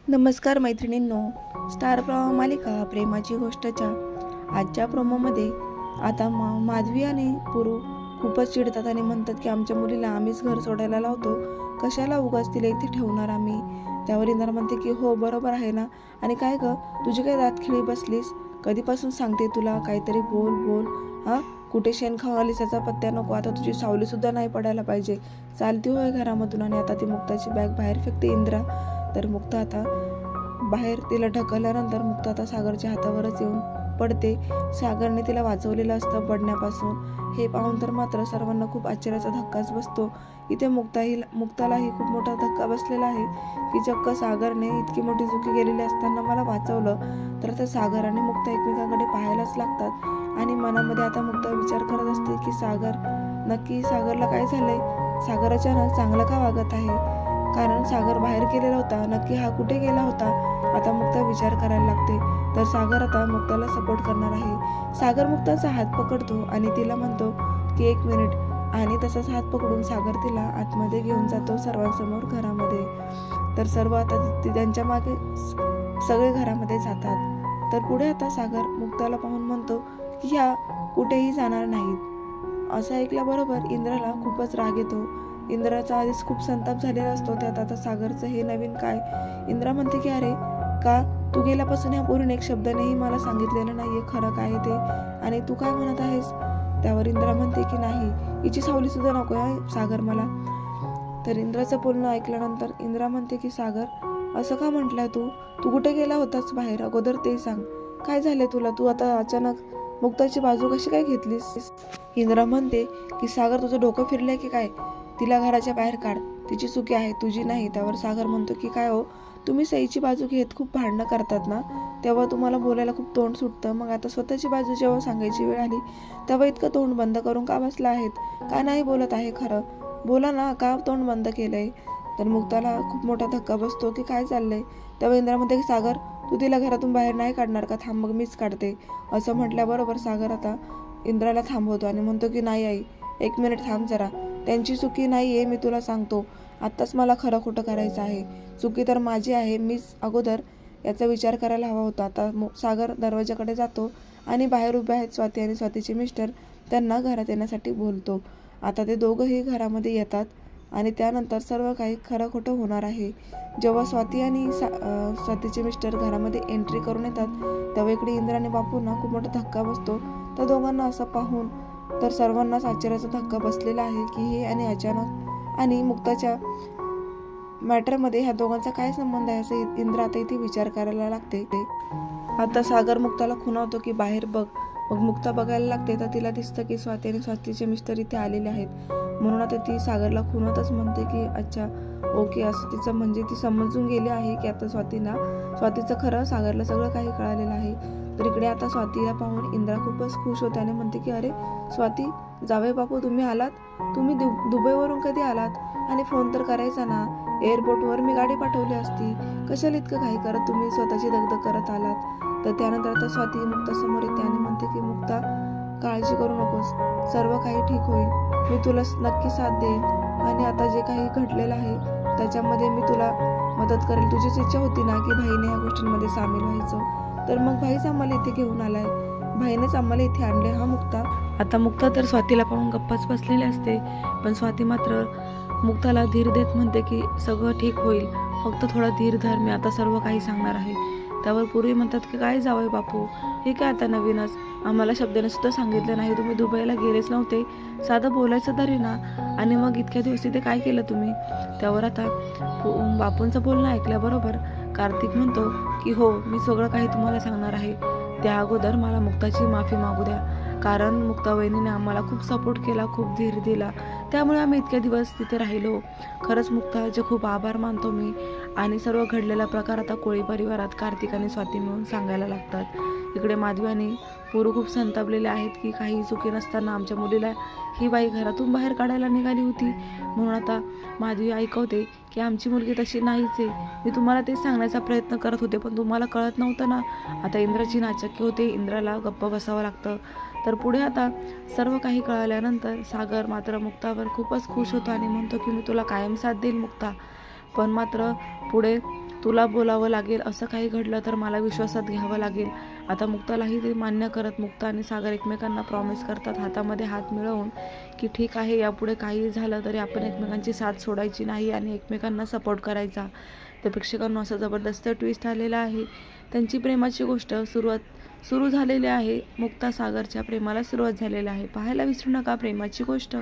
नमस्कार मैत्रिणींनो, स्टार प्रवाह मालिका प्रेमाची गोष्टच्या आजच्या प्रोमोमध्ये आता माधवी आणि पुरू खूपच चिडतात आणि म्हणतात की आमच्या मुलीला आम्हीच घर सोडायला लावतो, कशाला उगाच तिला इथे ठेवणार आम्ही. त्यावर इंद्रा म्हणते की हो बरोबर आहे ना, आणि काय ग तुझी काय दात खिळी बसलीस, कधीपासून सांगते तुला काहीतरी बोल बोल. हां कुठे शेण खाऊन आलीस याचा पत्त्या नको, आता तुझी सावलीसुद्धा नाही पडायला पाहिजे. चालती होय घरामधून आणि आता ती मुक्ताची बॅग बाहेर फेकते इंद्रा. तर मुक्ता आता बाहेर तिला ढकलल्यानंतर मुक्ता आता सागरच्या हातावरच येऊन पडते. सागरने तिला वाचवलेलं असतं पडण्यापासून. हे पाहून तर मात्र सर्वांना खूप आश्चर्याचा धक्काच बसतो. इथे मुक्तालाही खूप मोठा धक्का बसलेला आहे की चक्क सागरने इतकी मोठी चुकी केलेली असताना मला वाचवलं. तर आता सागर आणि मुक्ता एकमेकांकडे पाहायलाच लागतात आणि मनामध्ये आता मुक्ता विचार करत असते की नक्की सागरला काय झालंय, सागर अचानक चांगला का वागत आहे, कारण सागर बाहेर गेलेला होता, नक्की हा कुठे गेला होता. आता मुक्ता विचार करायला लागते. तर सागर आता मुक्ताला सपोर्ट करणार आहे. सागर मुक्ताचा हात पकडतो आणि तिला म्हणतो की 1 मिनिट, आणि तसाच हात पकडून सागर तिला आतमध्ये घेऊन जातो सर्वांसमोर घरामध्ये. तर सर्व आता त्यांच्या मागे सगळे घरामध्ये जातात. तर पुढे आता सागर मुक्ताला पाहून म्हणतो की ह्या कुठेही जाणार नाहीत. असं ऐकल्याबरोबर इंद्राला खूपच राग येतो. इंद्राचा आधीच खूप संताप झालेला असतो, त्यात आता सागरचं हे नवीन काय. इंद्रा म्हणते की अरे का तू गेल्यापासून ह्या पोरीने एक शब्दानेही मला सांगितलेलं नाहीये खरं काय ते, आणि तू काय म्हणत आहेस. त्यावर इंद्रा म्हणते की नाही, हिची सावली सुद्धा नको आहे सागर मला. तर इंद्राचं बोलणं ऐकल्यानंतर इंद्रा म्हणते की सागर असं का म्हटलंय तू कुठे गेला होतास बाहेर, अगोदर ते सांग, काय झाले तुला, तू आता अचानक मुक्ताची बाजू कशी काय घेतलीस. इंद्रा म्हणते की सागर तुझं डोकं फिरलंय की काय, तिला घराच्या बाहेर काढ, तिची चुकी आहे तुझी नाही. त्यावर सागर म्हणतो की काय हो, तुम्ही सईची बाजू घेत खूप भांडणं करतात ना, तेव्हा तुम्हाला बोलायला खूप तोंड सुटतं, मग आता स्वतःची बाजू जेव्हा सांगायची वेळ आली तेव्हा इतकं तोंड बंद करून का बसला आहेत, का नाही बोलत आहे, खरं बोला ना, का तोंड बंद केलंय. तर मुक्ताला खूप मोठा धक्का बसतो की काय चाललंय. तेव्हा इंद्रा म्हणते की सागर तू तिला घरातून बाहेर नाही काढणार का, थांब मग मीच काढते. असं म्हटल्याबरोबर सागर आता इंद्राला थांबवतो आणि म्हणतो की नाही आई, 1 मिनिट थांब जरा, त्यांची चुकी नाही आहे, मी तुला सांगतो आत्ताच मला खरं खोटं करायचं आहे, चुकी तर माझी आहे, मीच अगोदर याचा विचार करायला हवा होता. आता सागर दरवाजाकडे जातो आणि बाहेर उभे आहेत स्वाती आणि स्वातीचे मिस्टर, त्यांना घरात येण्यासाठी बोलतो. आता ते दोघंही घरामध्ये येतात आणि त्यानंतर सर्व काही खरं खोटं होणार आहे. जेव्हा स्वाती आणि स्वातीचे मिस्टर घरामध्ये एंट्री करून येतात तेव्हा इकडे इंद्रा आणि बापूंना खूप मोठा धक्का बसतो. त्या दोघांना असं पाहून तर सर्वांनाच आश्चर्याचा धक्का बसलेला आहे की हे आणि अचानक आणि मुक्ताच्या मॅटरमध्ये ह्या दोघांचा काय संबंध आहे, असं इंद्रा आता इथे विचार करायला लागते. आता सागर मुक्ताला खुणावतो की बाहेर बघ, मग मुक्ता बघायला लागते तर तिला दिसतं की स्वाती आणि स्वातीचे मिस्टर इथे आलेले आहेत. म्हणून आता ती सागरला खुणवतच म्हणते की अच्छा ओके, असं तिचं म्हणजे ती समजून गेली आहे की आता स्वातीचं खरं सागरला सगळं काही कळालेलं आहे. तर इकडे आता स्वातीला पाहून इंद्रा खूपच खुश होते आणि म्हणते की अरे स्वाती, जावई बापू तुम्ही आलात, तुम्ही दुबईवरून कधी आलात, आणि फोन तर करायचा ना, एअरपोर्टवर मी गाडी पाठवली असती, कशाला इतकं काही करत तुम्ही स्वतःची दगदग करत आलात. तर त्यानंतर आता स्वाती मुक्ता समोर येते आणि म्हणते की मुक्ता काळजी करू नकोस, सर्व काही ठीक होईल, मी तुला नक्की साथ देईन, आणि आता जे काही घडलेलं आहे त्याच्यामध्ये मी तुला मदत करेल. तुझीच इच्छा होती ना की भाईने या गोष्टींमध्ये सामील व्हायचं, तर मग भाईच आम्हाला इथे घेऊन आलाय, भाईनेच आम्हाला इथे आणले. हा मुक्ता. आता मुक्ता तर स्वातीला पाहून गप्पाच बसलेली असते, पण स्वाती मात्र मुक्ताला धीर देत म्हणते की सगळं ठीक होईल, फक्त थोडा धीर धर, मी आता सर्व काही सांगणार आहे. त्यावर पूर्वी म्हणतात की काय जावई बापू, हे काय आता नवीनच, आम्हाला शब्दाने सुद्धा सांगितलं नाही, तुम्ही दुबईला गेलेच नव्हते, साधं बोलायचं तरी ना, आणि मग इतक्या दिवस तिथे काय केलं तुम्ही. त्यावर आता बापूंचं बोलणं ऐकल्याबरोबर कार्तिक म्हणतो की हो, मी सगळं काही तुम्हाला सांगणार आहे, त्या अगोदर मला मुक्ताची माफी मागू द्या, कारण मुक्ता वहिनीने आम्हाला खूप सपोर्ट केला, खूप धीर दिला, त्यामुळे आम्ही इतक्या दिवस तिथे राहिलो. खरंच मुक्ताचे खूप आभार मानतो मी. आणि सर्व घडलेला प्रकार आता कोळी परिवारात कार्तिक आणि स्वाती मिळून सांगायला लागतात. इकडे माधवी आणि पोरू खूप संतापलेले आहेत की काही चुकी नसताना आमच्या मुलीला ही बाई घरातून बाहेर काढायला निघाली होती. म्हणून आता माधवी ऐकवते की आमची मुलगी तशी नाहीच आहे, मी तुम्हाला तेच सांगण्याचा प्रयत्न करत होते पण तुम्हाला कळत नव्हतं ना. आता इंद्राची नाचक्की होते, इंद्राला गप्प बसावं लागतं. तर पुढे आता सर्व काही कळाल्यानंतर सागर मात्र मुक्तावर खूपच खुश होतो आणि म्हणतो की मी तुला कायम साथ देईल मुक्ता. पण मात्र पुढे तुला बोलावं लागेल, असं काही घडलं तर मला विश्वासात घ्यावं लागेल. आता मुक्तालाही ते मान्य करत मुक्ता आणि सागर एकमेकांना प्रॉमिस करतात, हातामध्ये हात मिळवून, की ठीक आहे, यापुढे काही झालं तरी आपण एकमेकांची साथ सोडायची नाही आणि एकमेकांना सपोर्ट करायचा. तर प्रेक्षकांना असा जबरदस्त ट्विस्ट आलेला आहे. त्यांची प्रेमाची गोष्ट सुरू झालेली आहे. मुक्ता सागरच्या प्रेमाला सुरुवात झालेली आहे. पाहायला विसरू नका प्रेमाची गोष्ट.